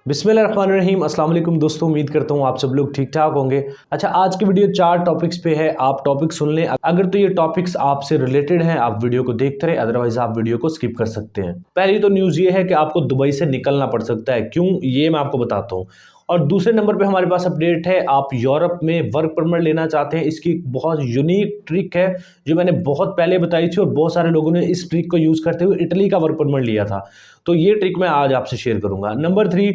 बिस्मिल्लाहिर्रहमानिर्रहीम। अस्सलाम वालेकुम दोस्तों, उम्मीद करता हूँ आप सब लोग ठीक ठाक होंगे। अच्छा, आज की वीडियो 4 टॉपिक्स पे है। आप टॉपिक सुन लें, अगर तो ये टॉपिक्स आपसे रिलेटेड हैं आप वीडियो को देखते रहे, अदरवाइज आप वीडियो को स्किप कर सकते हैं। पहली तो न्यूज़ ये है कि आपको दुबई से निकलना पड़ सकता है। क्यों, ये मैं आपको बताता हूँ। और दूसरे नंबर पे हमारे पास अपडेट है, आप यूरोप में वर्क परमिट लेना चाहते हैं। इसकी एक बहुत यूनिक ट्रिक है जो मैंने बहुत पहले बताई थी और बहुत सारे लोगों ने इस ट्रिक को यूज़ करते हुए इटली का वर्क परमिट लिया था। तो ये ट्रिक मैं आज आपसे शेयर करूंगा। नंबर 3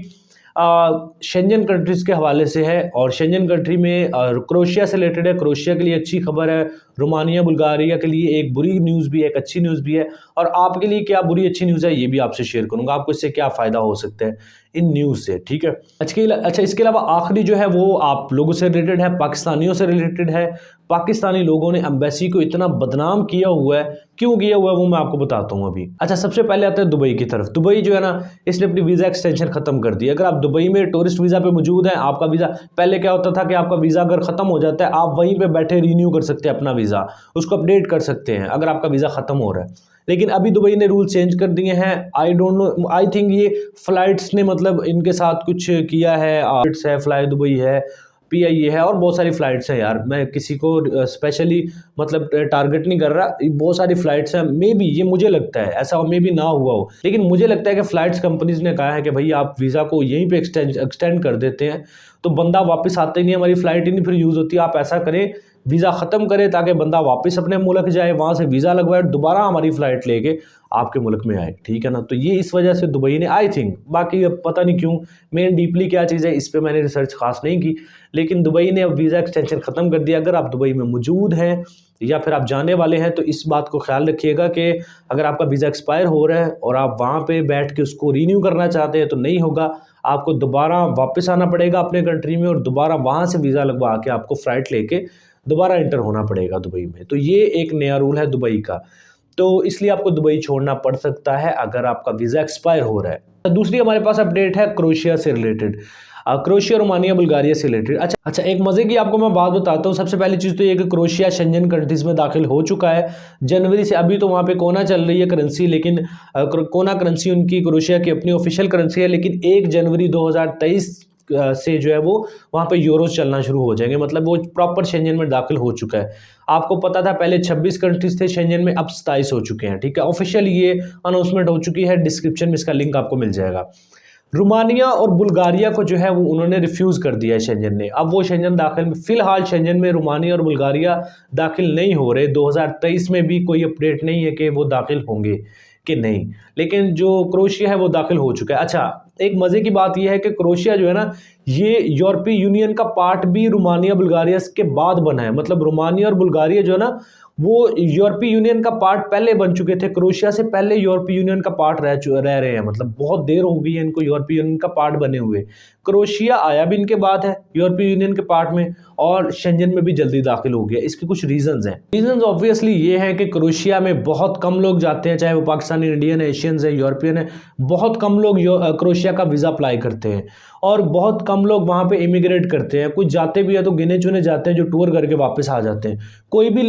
शेंजन कंट्रीज़ के हवाले से है और शेंजन कंट्री में क्रोएशिया से रिलेटेड है। क्रोएशिया के लिए अच्छी खबर है, रोमानिया बुल्गारिया के लिए एक बुरी न्यूज़ भी है, एक अच्छी न्यूज़ भी है। और आपके लिए क्या बुरी अच्छी न्यूज़ है ये भी आपसे शेयर करूंगा, आपको इससे क्या फ़ायदा हो सकता है इन न्यूज़ से, ठीक है। अच्छा, इसके अलावा आखिरी जो है वो आप लोगों से रिलेटेड है, पाकिस्तानियों से रिलेटेड है। पाकिस्तानी लोगों ने एम्बेसी को इतना बदनाम किया हुआ है, क्यों किया हुआ है वो मैं आपको बताता हूँ अभी। अच्छा, सबसे पहले आते हैं दुबई की तरफ। दुबई जो है ना, इसने अपनी वीज़ा एक्सटेंशन खत्म कर दी। अगर आप दुबई में टूरिस्ट वीज़ा पे मौजूद हैं, आपका वीज़ा पहले क्या होता था कि आपका वीज़ा अगर ख़त्म हो जाता है आप वहीं पे बैठे रीन्यू कर सकते हैं अपना वीज़ा, उसको अपडेट कर सकते हैं अगर आपका वीज़ा ख़त्म हो रहा है। लेकिन अभी दुबई ने रूल चेंज कर दिए हैं। I don't know, I think ये फ्लाइट्स ने मतलब इनके साथ कुछ किया है। फ्लाई दुबई है, PIA है और बहुत सारी फ़्लाइट्स हैं यार। मैं किसी को स्पेशली मतलब टारगेट नहीं कर रहा, बहुत सारी फ़्लाइट्स हैं। मे बी, ये मुझे लगता है, ऐसा मे बी ना हुआ हो, लेकिन मुझे लगता है कि फ़्लाइट्स कंपनीज़ ने कहा है कि भाई आप वीज़ा को यहीं पे एक्सटेंड कर देते हैं तो बंदा वापस आता ही नहीं, हमारी फ़्लाइट ही नहीं फिर यूज़ होती। आप ऐसा करें, वीज़ा ख़त्म करें ताकि बंदा वापस अपने मुल्क जाए, वहाँ से वीज़ा लगवाए, दोबारा हमारी फ़्लाइट लेके आपके मुल्क में आए, ठीक है ना। तो ये इस वजह से दुबई ने, आई थिंक, बाकी अब पता नहीं क्यों, मेन डीपली क्या चीज़ है इस पर मैंने रिसर्च खास नहीं की, लेकिन दुबई ने अब वीज़ा एक्सटेंशन ख़त्म कर दिया। अगर आप दुबई में मौजूद हैं या फिर आप जाने वाले हैं तो इस बात को ख्याल रखिएगा कि अगर आपका वीज़ा एक्सपायर हो रहा है और आप वहाँ पे बैठ के उसको रीन्यू करना चाहते हैं तो नहीं होगा, आपको दोबारा वापस आना पड़ेगा अपने कंट्री में और दोबारा वहाँ से वीज़ा लगवा के आपको फ़्लाइट लेके दोबारा एंटर होना पड़ेगा दुबई में। तो ये एक नया रूल है दुबई का, तो इसलिए आपको दुबई छोड़ना पड़ सकता है अगर आपका वीज़ा एक्सपायर हो रहा है। दूसरी हमारे पास अपडेट है क्रोएशिया से रिलेटेड, क्रोएशिया, रोमानिया, बुल्गारिया से रिलेटेड। अच्छा, एक मज़े की आपको मैं बात बताता हूँ। सबसे पहली चीज़ तो ये कि क्रोएशिया शेंजन कंट्रीज़ में दाखिल हो चुका है जनवरी से। अभी तो वहाँ पे कोना चल रही है करेंसी, लेकिन कोना करेंसी उनकी क्रोएशिया की अपनी ऑफिशियल करेंसी है, लेकिन 1 जनवरी 2023 से जो है वो वहाँ पे यूरोज चलना शुरू हो जाएंगे, मतलब वो प्रॉपर शेंजन में दाखिल हो चुका है। आपको पता था पहले 26 कंट्रीज थे शेंजन में, अब 27 हो चुके हैं, ठीक है। ऑफिशियल ये अनाउंसमेंट हो चुकी है, डिस्क्रिप्शन में इसका लिंक आपको मिल जाएगा। रोमानिया और बुल्गारिया को जो है वो उन्होंने रिफ्यूज़ कर दिया है शेंजन ने। अब वो शेंजन दाखिल, फिलहाल शेंजन में रोमानिया और बुल्गारिया दाखिल नहीं हो रहे। 2023 में भी कोई अपडेट नहीं है कि वो दाखिल होंगे कि नहीं, लेकिन जो क्रोएशिया है वो दाखिल हो चुका है। अच्छा, एक मज़े की बात यह है कि क्रोएशिया जो है ना, ये यूरोपीय यूनियन का पार्ट भी रोमानिया बुल्गारिया के बाद बना है। मतलब रोमानिया और बुल्गारिया जो है ना वो यूरोपीय यूनियन का पार्ट पहले बन चुके थे, क्रोएशिया से पहले यूरोपीय यूनियन का पार्ट रह रहे हैं। मतलब बहुत देर हो गई है इनको यूरोपीय यूनियन का पार्ट बने हुए। क्रोएशिया आया भी इनके बाद है यूरोपीय यूनियन के पार्ट में और शेंजन में भी जल्दी दाखिल हो गया। इसके कुछ रीजंस हैं। रीजंस ऑब्वियसली ये है कि क्रोएशिया में बहुत कम लोग जाते हैं, चाहे वो पाकिस्तानी, इंडियन, एशियंस है, यूरोपियन है। बहुत कम लोग क्रोएशिया का वीज़ा अप्लाई करते हैं और बहुत कम लोग वहाँ पे इमिग्रेट करते हैं। कुछ जाते भी है तो गिने चुने जाते हैं जो टूर करके वापस आ जाते हैं। कोई भी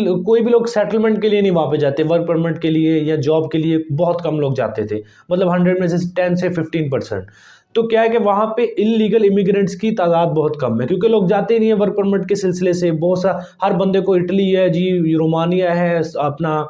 लोग सेटलमेंट के लिए नहीं वहाँ पे जाते, वर्क परमिट के लिए या जॉब के लिए बहुत कम लोग जाते थे, मतलब 100 में से 10 से 15%। तो क्या है कि वहाँ पे इलीगल इमिग्रेंट्स की तादाद बहुत कम है, क्योंकि लोग जाते ही नहीं है वर्क परमिट के सिलसिले से। बहुत सा, हर बंदे को इटली है जी, रोमानिया है, अपना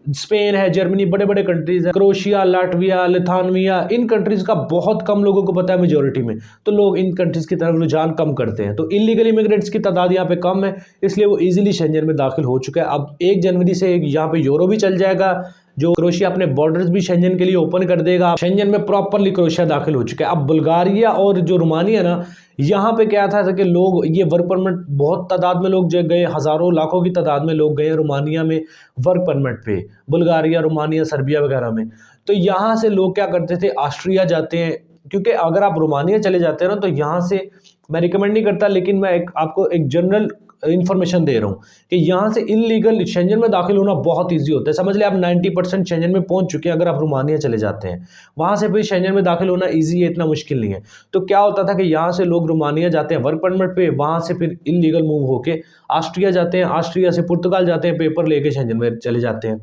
स्पेन है, जर्मनी, बड़े बड़े कंट्रीज है, क्रोएशिया, लाटविया, लिथुआनिया, इन कंट्रीज का बहुत कम लोगों को पता है मेजोरिटी में। तो लोग इन कंट्रीज की तरफ रुझान कम करते हैं। तो इलीगल इमिग्रेंट्स की तादाद यहाँ पे कम है, इसलिए वो इजीली शेंजन में दाखिल हो चुका है। अब 1 जनवरी से यहाँ पे यूरो भी चल जाएगा, जो क्रोएशिया अपने बॉर्डर्स भी शेंजन के लिए ओपन कर देगा। शेंजन में प्रॉपरली क्रोएशिया दाखिल हो चुका है। अब बुल्गारिया और जो रोमानिया ना, यहाँ पे क्या था कि लोग ये वर्क परमिट, बहुत तादाद में लोग गए, हज़ारों लाखों की तादाद में लोग गए रोमानिया में वर्क परमिट पे, बुल्गारिया, रोमानिया, सर्बिया वगैरह में। तो यहाँ से लोग क्या करते थे, ऑस्ट्रिया जाते हैं, क्योंकि अगर आप रोमानिया चले जाते हैं ना तो यहाँ से, मैं रिकमेंड नहीं करता, लेकिन मैं आपको एक जनरल इन्फॉर्मेशन दे रहा हूँ कि यहाँ से इलीगल शेंजन में दाखिल होना बहुत इजी होता है। समझ ले आप 90% शेंजन में पहुँच चुके हैं अगर आप रोमानिया चले जाते हैं, वहाँ से फिर शेंजन में दाखिल होना इजी है, इतना मुश्किल नहीं है। तो क्या होता था कि यहाँ से लोग रोमानिया जाते हैं वर्क परमिट पे, वहाँ से फिर इलीगल मूव होके ऑस्ट्रिया जाते हैं, ऑस्ट्रिया से पुर्तगाल जाते हैं पेपर लेके, शेंजन में चले जाते हैं।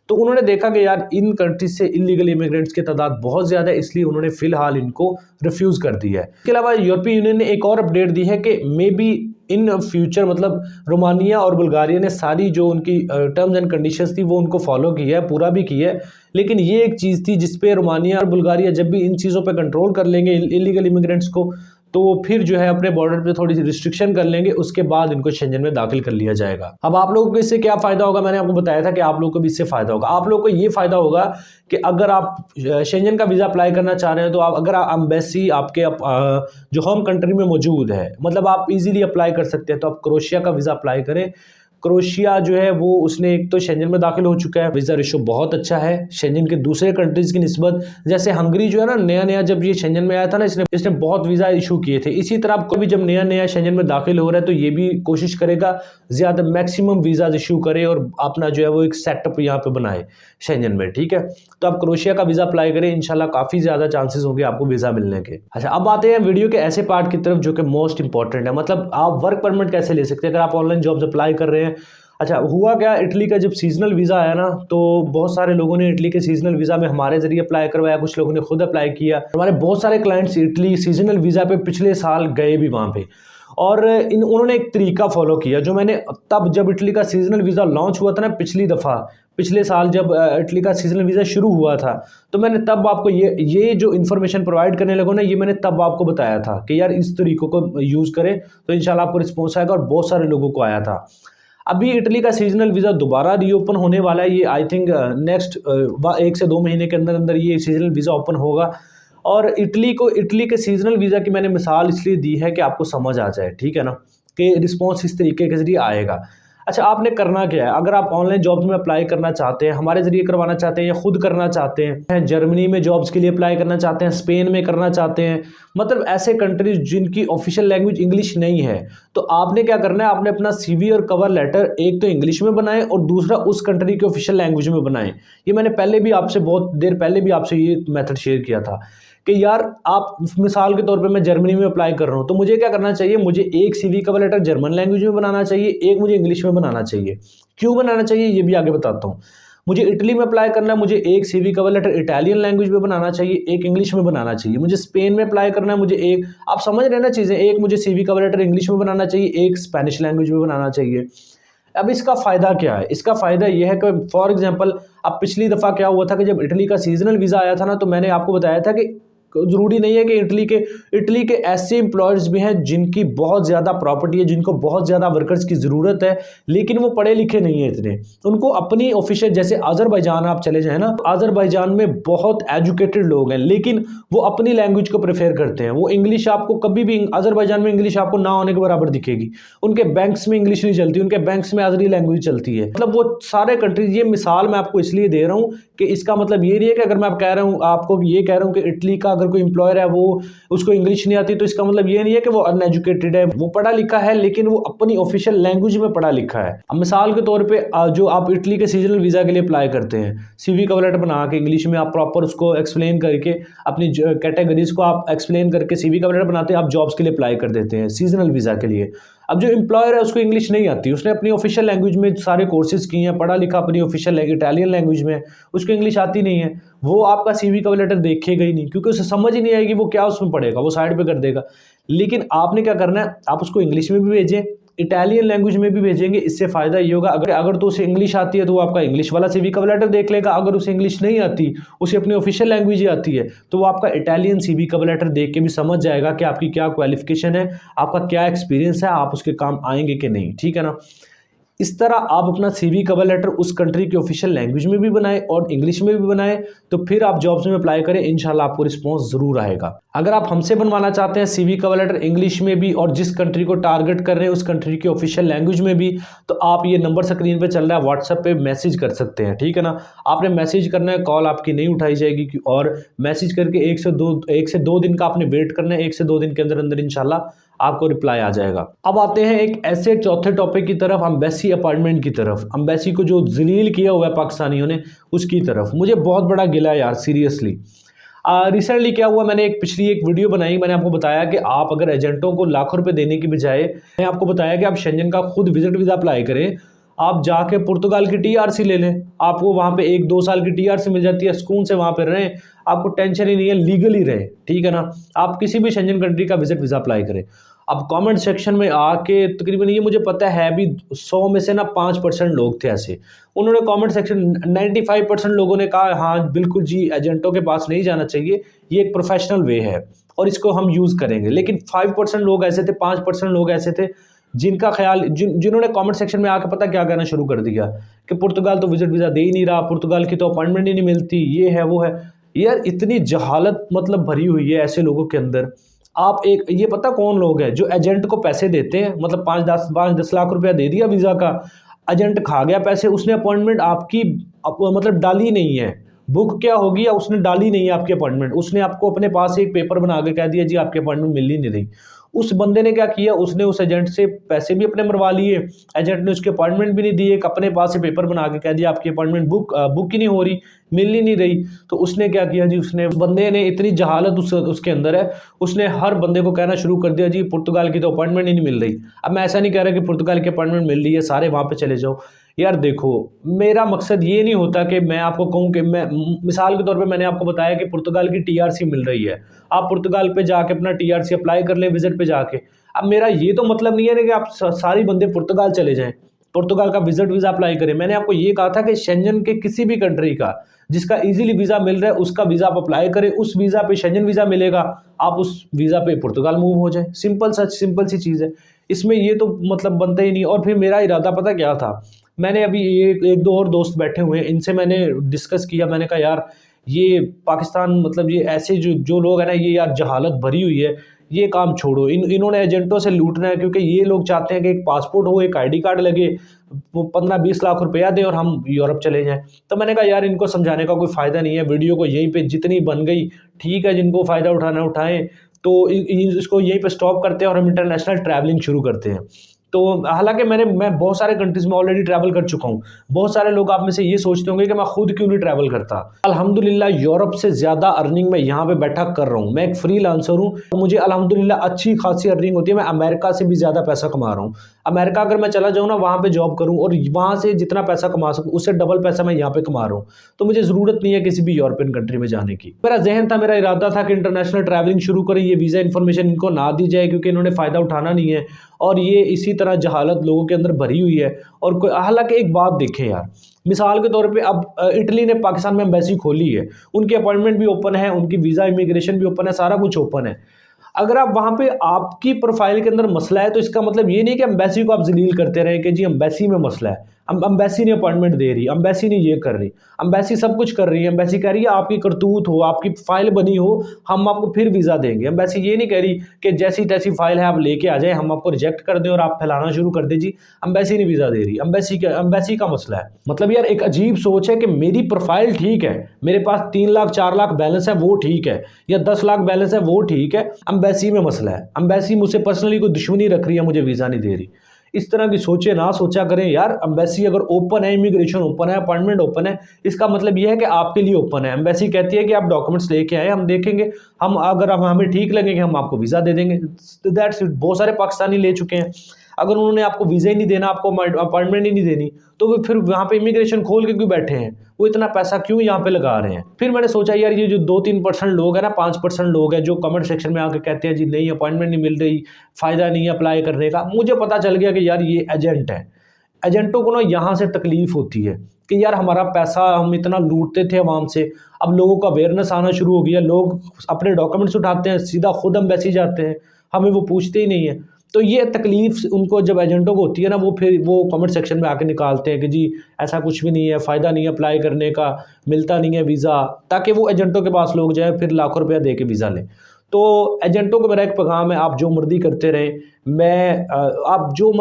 तो उन्होंने देखा कि यार इन कंट्रीज से इलीगल इमिग्रेंट्स की तादाद बहुत ज़्यादा है, इसलिए उन्होंने फिलहाल इनको रिफ्यूज़ कर दिया है। इसके अलावा यूरोपीय यूनियन ने एक और अपडेट दी है कि मे बी इन फ्यूचर मतलब रोमानिया और बुल्गारिया ने सारी जो उनकी टर्म्स एंड कंडीशंस थी वो उनको फॉलो किया है, पूरा भी किया है। लेकिन ये एक चीज़ थी जिसपे रोमानिया और बुल्गारिया जब भी इन चीज़ों पे कंट्रोल कर लेंगे इलीगल इमिग्रेंट्स को, तो फिर जो है अपने बॉर्डर पे थोड़ी सी रिस्ट्रिक्शन कर लेंगे, उसके बाद इनको शेंजन में दाखिल कर लिया जाएगा। अब आप लोगों को इससे क्या फ़ायदा होगा, मैंने आपको बताया था कि आप लोगों को भी इससे फ़ायदा होगा। आप लोगों को ये फ़ायदा होगा कि अगर आप शेंजन का वीज़ा अप्लाई करना चाह रहे हैं तो आप अगर एम्बेसी आपके जो होम कंट्री में मौजूद है, मतलब आप इजीली अप्लाई कर सकते हैं, तो आप क्रोएशिया का वीज़ा अप्लाई करें। क्रोएशिया जो है वो उसने एक तो शेंजन में दाखिल हो चुका है, वीज़ा रेशो बहुत अच्छा है शेंजन के दूसरे कंट्रीज़ की निस्बत। जैसे हंगरी जो है ना, नया जब ये शेंजन में आया था ना, इसने बहुत वीज़ा इशू किए थे। इसी तरह आपको भी जब नया शेंजन में दाखिल हो रहा है तो ये भी कोशिश करेगा ज़्यादा मैक्सिमम वीज़ा इशू करे और अपना जो है वो एक सेटअप यहाँ पे बनाए शेंजन में, ठीक है। तो आप क्रोएशिया का वीज़ा अप्लाई करें, इंशाल्लाह काफ़ी ज़्यादा चांसेस होंगे आपको वीज़ा मिलने के। अच्छा, अब आते हैं वीडियो के ऐसे पार्ट की तरफ जो कि मोस्ट इंपॉर्टेंट है, मतलब आप वर्क परमिट कैसे ले सकते हैं अगर आप ऑनलाइन जॉब्स अप्लाई कर रहे हैं। अच्छा, हुआ क्या, इटली का जब सीजनल वीज़ा आया ना, तो बहुत सारे लोगों ने इटली के सीजनल वीज़ा में हमारे ज़रिए अप्लाई करवाया, कुछ लोगों ने खुद अप्लाई किया। हमारे बहुत सारे क्लाइंट्स इटली सीजनल वीज़ा पे पिछले साल गए भी वहाँ पे, और उन्होंने एक तरीका फॉलो किया जो मैंने तब जब इटली का सीजनल वीज़ा लॉन्च हुआ था ना पिछले साल जब इटली का सीजनल वीज़ा शुरू हुआ था, तो मैंने तब आपको ये जो इन्फॉर्मेशन प्रोवाइड करने लगो ना, ये मैंने तब आपको बताया था कि यार इस तरीक़ों को यूज़ करें तो इंशाल्लाह आपको रिस्पॉन्स आएगा, और बहुत सारे लोगों को आया था। अभी इटली का सीजनल वीज़ा दोबारा रीओपन होने वाला है, ये आई थिंक नेक्स्ट 1 से 2 महीने के अंदर अंदर ये सीजनल वीज़ा ओपन होगा। और इटली के सीजनल वीज़ा की मैंने मिसाल इसलिए दी है कि आपको समझ आ जाए, ठीक है ना, कि रिस्पॉन्स इस तरीके के ज़रिए आएगा। अच्छा, आपने करना क्या है, अगर आप ऑनलाइन जॉब्स में अप्लाई करना चाहते हैं, हमारे ज़रिए करवाना चाहते हैं या खुद करना चाहते हैं, जर्मनी में जॉब्स के लिए अप्लाई करना चाहते हैं, स्पेन में करना चाहते हैं, मतलब ऐसे कंट्रीज जिनकी ऑफिशियल लैंग्वेज इंग्लिश नहीं है, तो आपने क्या करना है, आपने अपना CV और कवर लेटर एक तो इंग्लिश में बनाएं और दूसरा उस कंट्री की ऑफिशियल लैंग्वेज में बनाएं। ये मैंने पहले भी आपसे बहुत देर पहले भी आपसे ये मेथड शेयर किया था कि यार आप मिसाल के तौर पे मैं जर्मनी में अप्लाई कर रहा हूँ, तो मुझे क्या करना चाहिए, मुझे एक CV cover letter German language में बनाना चाहिए, एक मुझे इंग्लिश में बनाना चाहिए। क्यों बनाना चाहिए ये भी आगे बताता हूँ। मुझे इटली में अप्लाई करना है, मुझे एक CV cover letter Italian language में बनाना चाहिए, एक इंग्लिश में बनाना चाहिए। मुझे स्पेन में अप्लाई करना है, मुझे एक, आप समझ रहे हैं ना चीज़ें, एक मुझे CV कवर लेटर इंग्लिश में बनाना चाहिए, एक स्पेनिश लैंग्वेज में बनाना चाहिए। अब इसका फ़ायदा क्या है, इसका फ़ायदा यह है कि फॉर एग्जांपल अब पिछली दफ़ा क्या हुआ था कि जब इटली का सीजनल वीज़ा आया था ना, तो मैंने आपको बताया था कि ज़रूरी नहीं है कि इटली के ऐसे एम्प्लॉयर्स भी हैं जिनकी बहुत ज़्यादा प्रॉपर्टी है, जिनको बहुत ज़्यादा वर्कर्स की ज़रूरत है, लेकिन वो पढ़े लिखे नहीं है इतने। उनको अपनी ऑफिशियल, जैसे अज़रबैजान आप चले जाएँ ना, अज़रबैजान में बहुत एजुकेटेड लोग हैं, लेकिन वो अपनी लैंग्वेज को प्रेफर करते हैं। वो इंग्लिश आपको कभी भी अज़रबैजान में इंग्लिश आपको ना होने के बराबर दिखेगी। उनके बैंक्स में इंग्लिश नहीं चलती, उनके बैंक्स में अज़री लैंग्वेज चलती है। मतलब वो सारे कंट्रीज, ये मिसाल मैं आपको इसलिए दे रहा हूँ कि इसका मतलब ये नहीं है कि अगर मैं कह रहा हूँ आपको ये कह रहा हूँ कि इटली का अगर कोई एम्प्लॉयर है वो उसको इंग्लिश नहीं आती, तो इसका मतलब ये नहीं है कि वो अनएजुकेटेड है, वो पढ़ा लिखा है लेकिन वो अपनी ऑफिशियल लैंग्वेज में पढ़ा लिखा है। अब मिसाल के तौर पे जो आप इटली के सीजनल वीज़ा के लिए अप्लाई करते हैं, CV कवर लेटर बना के इंग्लिश में आप प्रॉपर उसको एक्सप्लेन करके अपनी कैटेगरीज को आप एक्सप्लेन करके CV कवर लेटर बनाते हैं, आप जॉब्स के लिए अप्लाई कर देते हैं सीजनल वीज़ा के लिए। अब जो एम्प्लॉयर है उसको इंग्लिश नहीं आती, उसने अपनी ऑफिशियल लैंग्वेज में सारे कोर्सेज किए हैं, पढ़ा लिखा अपनी ऑफिशियल इटालियन लैंग्वेज में, उसको इंग्लिश आती नहीं है, वो आपका CV कवर लेटर देखेगा ही नहीं, क्योंकि उसे समझ ही नहीं आएगी वो क्या उसमें पढ़ेगा, वो साइड पे कर देगा। लेकिन आपने क्या करना है, आप उसको इंग्लिश में भी भेजें, इटालियन लैंग्वेज में भी भेजेंगे। इससे फ़ायदा ये होगा, अगर तो उसे इंग्लिश आती है तो वो आपका इंग्लिश वाला CV कवर लेटर देख लेगा, अगर उसे इंग्लिश नहीं आती, उसे अपनी ऑफिशियल लैंग्वेज ही आती है, तो वो आपका इटालियन CV कवर लेटर देख के भी समझ जाएगा कि आपकी क्या क्वालिफिकेशन है, आपका क्या एक्सपीरियंस है, आप उसके काम आएंगे कि नहीं, ठीक है ना। इस तरह आप अपना CV कवर लेटर उस कंट्री की ऑफिशियल लैंग्वेज में भी बनाएं और इंग्लिश में भी बनाएं, तो फिर आप जॉब्स में अप्लाई करें, इंशाल्लाह आपको रिस्पॉन्स ज़रूर आएगा। अगर आप हमसे बनवाना चाहते हैं CV कवर लेटर इंग्लिश में भी और जिस कंट्री को टारगेट कर रहे हैं उस कंट्री की ऑफिशियल लैंग्वेज में भी, तो आप ये नंबर स्क्रीन पे चल रहा है, व्हाट्सएप पे मैसेज कर सकते हैं, ठीक है ना। आपने मैसेज करना है, कॉल आपकी नहीं उठाई जाएगी, और मैसेज करके 1 से 2 दिन का आपने वेट करना है, 1 से 2 दिन के अंदर अंदर इंशाल्लाह आपको रिप्लाई आ जाएगा। अब आते हैं एक ऐसे चौथे टॉपिक की तरफ, एम्बेसी अपॉइंटमेंट की तरफ, एम्बेसी को जो जलील किया हुआ है पाकिस्तानियों ने उसकी तरफ। मुझे बहुत बड़ा गिला है यार, सीरियसली। रिसेंटली क्या हुआ, मैंने पिछली एक वीडियो बनाई, मैंने आपको बताया कि आप अगर एजेंटों को लाखों रुपए देने की बजाय, मैं आपको बताया कि आप शेंजन का खुद विजिट वीज़ा अप्लाई करें, आप जाके पुर्तगाल की टीआरसी ले लें, आपको वहाँ पे 1-2 साल की टीआरसी मिल जाती है, सुकून से वहाँ पे रहें, आपको टेंशन ही नहीं है, लीगली रहे, ठीक है ना। आप किसी भी शेंजन कंट्री का विजिट वीज़ा अप्लाई करें। अब कमेंट सेक्शन में आके तकरीबन ये मुझे पता है भी 100 में से ना 5% लोग थे ऐसे, उन्होंने कमेंट सेक्शन 95% लोगों ने कहा हाँ बिल्कुल जी, एजेंटों के पास नहीं जाना चाहिए, ये एक प्रोफेशनल वे है और इसको हम यूज़ करेंगे। लेकिन 5% लोग ऐसे थे, 5% लोग ऐसे थे जिनका ख्याल जिन्होंने कमेंट सेक्शन में आकर पता क्या कहना शुरू कर दिया कि पुर्तगाल तो विजिट वीज़ा दे ही नहीं रहा, पुर्तगाल की तो अपॉइंटमेंट ही नहीं मिलती, ये है वो है। यार इतनी जहालत मतलब भरी हुई है ऐसे लोगों के अंदर। आप एक ये पता कौन लोग हैं जो एजेंट को पैसे देते हैं, मतलब 5-10 लाख रुपया दे दिया वीज़ा का, एजेंट खा गया पैसे, उसने अपॉइंटमेंट आपकी मतलब डाली नहीं है, बुक क्या होगी या उसने डाली नहीं है आपकी अपॉइंटमेंट, उसने आपको अपने पास एक पेपर बना के कह दिया जी आपकी अपॉइंटमेंट मिल ही नहीं रही। उस बंदे ने क्या किया, उसने उस एजेंट से पैसे भी अपने मरवा लिए, एजेंट ने उसकी अपॉइंटमेंट भी नहीं दी, एक अपने पास से पेपर बना के कह दिया आपकी अपॉइंटमेंट बुक ही नहीं हो रही, मिल ही नहीं रही। तो उसने क्या किया जी, उसने उस बंदे ने इतनी जहालत उसके अंदर है, उसने हर बंदे को कहना शुरू कर दिया जी पुर्तगाल की तो अपॉइंटमेंट ही नहीं मिल रही। अब मैं ऐसा नहीं कह रहा कि पुर्तगाल की अपॉइंटमेंट मिल रही है सारे वहाँ पे चले जाओ। यार देखो, मेरा मकसद ये नहीं होता कि मैं आपको कहूँ कि मैं मिसाल के तौर पे मैंने आपको बताया कि पुर्तगाल की टीआरसी मिल रही है, आप पुर्तगाल पे जाके अपना टीआरसी अप्लाई कर लें विजिट पे जाके। अब मेरा ये तो मतलब नहीं है ना कि आप सारी बंदे पुर्तगाल चले जाएं, पुर्तगाल का विजिट वीज़ा अप्लाई करें। मैंने आपको ये कहा था कि शेंजन के किसी भी कंट्री का जिसका इजीली वीज़ा मिल रहा है उसका वीज़ा आप अप्लाई करें, उस वीज़ा पे शेंजन वीज़ा मिलेगा, आप उस वीज़ा पे पुर्तगाल मूव हो जाए। सिंपल सी चीज़ है, इसमें ये तो मतलब बनता ही नहीं। और फिर मेरा इरादा पता क्या था, मैंने अभी एक दो और दोस्त बैठे हुए हैं, इनसे मैंने डिस्कस किया, मैंने कहा यार ये पाकिस्तान मतलब ये ऐसे जो लोग हैं ना, ये यार जहालत भरी हुई है, ये काम छोड़ो, इन्होंने एजेंटों से लूटना है, क्योंकि ये लोग चाहते हैं कि एक पासपोर्ट हो, एक आईडी कार्ड लगे, वो 15-20 लाख रुपया दें और हम यूरोप चले जाएं। तो मैंने कहा यार इनको समझाने का कोई फ़ायदा नहीं है, वीडियो को यहीं पे जितनी बन गई ठीक है, जिनको फ़ायदा उठाना उठाएं, तो इसको यहीं पे स्टॉप करते हैं और हम इंटरनेशनल ट्रैवलिंग शुरू करते हैं। तो हालांकि मैं बहुत सारे कंट्रीज़ में ऑलरेडी ट्रैवल कर चुका हूँ। बहुत सारे लोग आप में से ये सोचते होंगे कि मैं खुद क्यों नहीं ट्रैवल करता। अल्हम्दुलिल्लाह यूरोप से ज़्यादा अर्निंग मैं यहाँ पे बैठा कर रहा हूँ। मैं एक फ्रीलांसर हूँ, तो मुझे अल्हम्दुलिल्लाह अच्छी खासी अर्निंग होती है। मैं अमेरिका से भी ज़्यादा पैसा कमा रहा हूँ। अमेरिका अगर मैं चला जाऊँ ना, वहाँ पर जॉब करूँ और वहाँ से जितना पैसा कमा सकूँ उससे डबल पैसा मैं यहाँ पर कमा रहा हूँ। तो मुझे ज़रूरत नहीं है किसी भी यूरोपियन कंट्री में जाने की। मेरा जहन था, मेरा इरादा था कि इंटरनेशनल ट्रैवलिंग शुरू करें, ये वीज़ा इन्फॉर्मेशन इनको ना दी जाए क्योंकि इन्होंने फ़ायदा उठाना नहीं है और ये इसी तरह जहालत लोगों के अंदर भरी हुई है। और हालांकि एक बात देखें यार, मिसाल के तौर पे अब इटली ने पाकिस्तान में एम्बेसी खोली है, उनकी अपॉइंटमेंट भी ओपन है, उनकी वीज़ा इमिग्रेशन भी ओपन है, सारा कुछ ओपन है। अगर आप वहाँ पे आपकी प्रोफाइल के अंदर मसला है तो इसका मतलब ये नहीं कि एम्बेसी को आप जलील करते रहें कि जी एम्बेसी में मसला है, एम्बेसी ने अपॉइंटमेंट दे रही, एम्बेसी ने ये कर रही, एम्बेसी सब कुछ कर रही है। एम्बेसी कह रही है आपकी करतूत हो, आपकी फाइल बनी हो, हम आपको फिर वीज़ा देंगे। एम्बेसी ये नहीं कह रही कि जैसी तैसी फाइल है आप लेके आ जाए, हम आपको रिजेक्ट कर दें और आप फैलाना शुरू कर दें जी एम्बेसी ने वीज़ा दे रही। एम्बेसी का मसला है। मतलब यार एक अजीब सोच है कि मेरी प्रोफाइल ठीक है, मेरे पास 3 लाख 4 लाख बैलेंस है वो ठीक है, या 10 लाख बैलेंस है वो ठीक है, एम्बेसी में मसला है, एम्बेसी मुझसे पर्सनली कोई दुश्मनी रख रही है, मुझे वीज़ा नहीं दे रही। इस तरह की सोचे ना सोचा करें यार। एम्बेसी अगर ओपन है, इमिग्रेशन ओपन है, अपॉइंटमेंट ओपन है, इसका मतलब यह है कि आपके लिए ओपन है। एम्बेसी कहती है कि आप डॉक्यूमेंट्स लेके आए, हम देखेंगे, हम अगर हमें ठीक लगेंगे हम आपको वीज़ा दे देंगे। That's it. बहुत सारे पाकिस्तानी ले चुके हैं। अगर उन्होंने आपको वीज़ा ही नहीं देना, आपको अपॉइंटमेंट ही नहीं देनी, तो वो फिर वहाँ पे इमिग्रेशन खोल के क्यों बैठे हैं, वो इतना पैसा क्यों यहाँ पे लगा रहे हैं। फिर मैंने सोचा यार ये जो 2-3% लोग हैं ना, 5% लोग हैं जो कमेंट सेक्शन में आके कहते हैं जी नहीं अपॉइंटमेंट नहीं मिल रही, फ़ायदा नहीं है अप्लाई करने का। मुझे पता चल गया कि यार ये एजेंट है। एजेंटों को ना यहाँ से तकलीफ होती है कि यार हमारा पैसा हम इतना लूटते थे अवाम से, अब लोगों का अवेयरनेस आना शुरू हो गया, लोग अपने डॉक्यूमेंट्स उठाते हैं सीधा खुद एम्बेसी जाते हैं, हमें वो पूछते ही नहीं है। तो ये तकलीफ उनको जब एजेंटों को होती है ना, वो फिर वो कमेंट सेक्शन में आके निकालते हैं कि जी ऐसा कुछ भी नहीं है, फ़ायदा नहीं है अप्लाई करने का, मिलता नहीं है वीज़ा, ताकि वो एजेंटों के पास लोग जाए फिर लाखों रुपया दे के वीज़ा लें। तो एजेंटों को मेरा एक पैगाम है, आप जो मर्ज़ी करते रहें। आप जो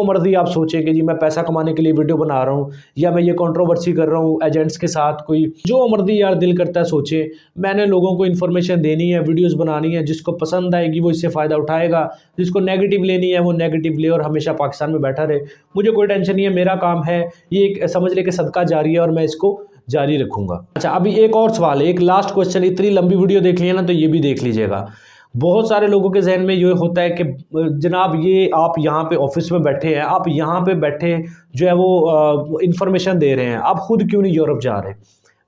मर्ज़ी आप सोचें कि जी मैं पैसा कमाने के लिए वीडियो बना रहा हूँ या मैं ये कंट्रोवर्सी कर रहा हूँ एजेंट्स के साथ, कोई जो मर्ज़ी यार दिल करता है सोचे। मैंने लोगों को इन्फॉर्मेशन देनी है, वीडियोस बनानी है, जिसको पसंद आएगी वो इससे फ़ायदा उठाएगा, जिसको नेगेटिव लेनी है वो नेगेटिव ले और हमेशा पाकिस्तान में बैठा रहे। मुझे कोई टेंशन नहीं है, मेरा काम है ये एक समझ ले कि सदका जारी है और मैं इसको जारी रखूंगा। अच्छा, अभी एक और सवाल है, एक लास्ट क्वेश्चन। इतनी लंबी वीडियो देख ली है ना, तो ये भी देख लीजिएगा। बहुत सारे लोगों के जहन में ये होता है कि जनाब ये आप यहाँ पे ऑफिस में बैठे हैं, आप यहाँ पे बैठे जो है वो इंफॉर्मेशन दे रहे हैं, आप खुद क्यों नहीं यूरोप जा रहे।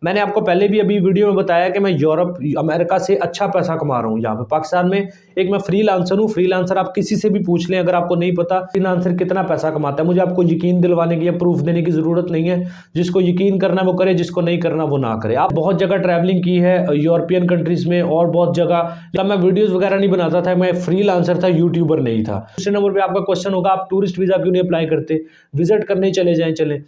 मैंने आपको पहले भी अभी वीडियो में बताया कि मैं यूरोप अमेरिका से अच्छा पैसा कमा रहा हूँ। यहाँ पे पाकिस्तान में एक मैं फ्रीलांसर हूँ। फ्रीलांसर आप किसी से भी पूछ लें, अगर आपको नहीं पता फ्रीलांसर कितना पैसा कमाता है, मुझे आपको यकीन दिलवाने की या प्रूफ देने की ज़रूरत नहीं है। जिसको यकीन करना वो करे, जिसको नहीं करना वो ना करे। आप बहुत जगह ट्रैवलिंग की है यूरोपियन कंट्रीज़ में और बहुत जगह। जब मैं वीडियोज़ वगैरह नहीं बनाता था, मैं फ्रीलांसर था, यूट्यूबर नहीं था। दूसरे नंबर पर आपका क्वेश्चन होगा आप टूरिस्ट वीज़ा क्यों नहीं अप्लाई करते, विजिट करने चले जाएँ चले।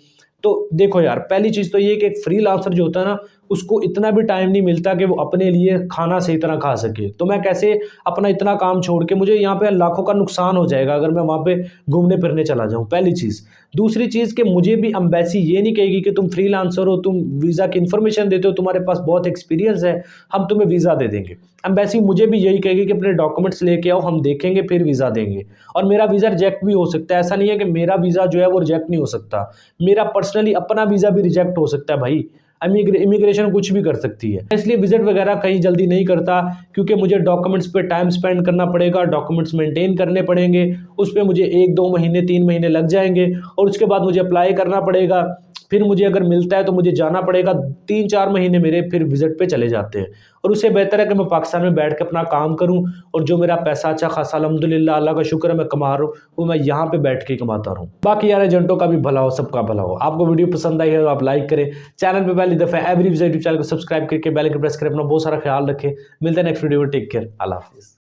तो देखो यार, पहली चीज़ तो ये कि एक फ्रीलांसर जो होता है ना, उसको इतना भी टाइम नहीं मिलता कि वो अपने लिए खाना सही तरह खा सके। तो मैं कैसे अपना इतना काम छोड़ के, मुझे यहाँ पे लाखों का नुकसान हो जाएगा अगर मैं वहाँ पे घूमने फिरने चला जाऊँ, पहली चीज़। दूसरी चीज़ कि मुझे भी एम्बेसी ये नहीं कहेगी कि तुम फ्रीलांसर हो, तुम वीज़ा की इन्फॉर्मेशन देते हो, तुम्हारे पास बहुत एक्सपीरियंस है, हम तुम्हें वीज़ा दे देंगे। एम्बेसी मुझे भी यही कहेगी कि अपने डॉक्यूमेंट्स लेके आओ, हम देखेंगे फिर वीज़ा देंगे। और मेरा वीज़ा रिजेक्ट भी हो सकता है, ऐसा नहीं है कि मेरा वीज़ा जो है वो रिजेक्ट नहीं हो सकता। मेरा पर्सनली अपना वीज़ा भी रिजेक्ट हो सकता है भाई। इमिग्रेशन कुछ भी कर सकती है। इसलिए विजिट वगैरह कहीं जल्दी नहीं करता, क्योंकि मुझे डॉक्यूमेंट्स पे टाइम स्पेंड करना पड़ेगा, डॉक्यूमेंट्स मेंटेन करने पड़ेंगे, उस पर मुझे 1-2 महीने 3 महीने लग जाएंगे और उसके बाद मुझे अप्लाई करना पड़ेगा। फिर मुझे अगर मिलता है तो मुझे जाना पड़ेगा, 3-4 महीने मेरे फिर विजिट पे चले जाते हैं। और उससे बेहतर है कि मैं पाकिस्तान में बैठ के अपना काम करूं और जो मेरा पैसा अच्छा खासा अल्हम्दुलिल्लाह अल्लाह का शुक्र है मैं कमा रहा हूँ, वो मैं यहाँ पे बैठ के कमाता रहूँ। बाकी यार एजेंटों का भी भला हो, सबका भला हो। आपको वीडियो पसंद आई है तो आप लाइक करें, चैनल पे पहली दफ़ा एवरी यूट्यूब चैनल को सब्सक्राइब करके बेल आइकन प्रेस करें। अपना बहुत सारा ख्याल रखें। मिलते हैं नेक्स्ट वीडियो में। टेक केयर, अल्लाह हाफिज़।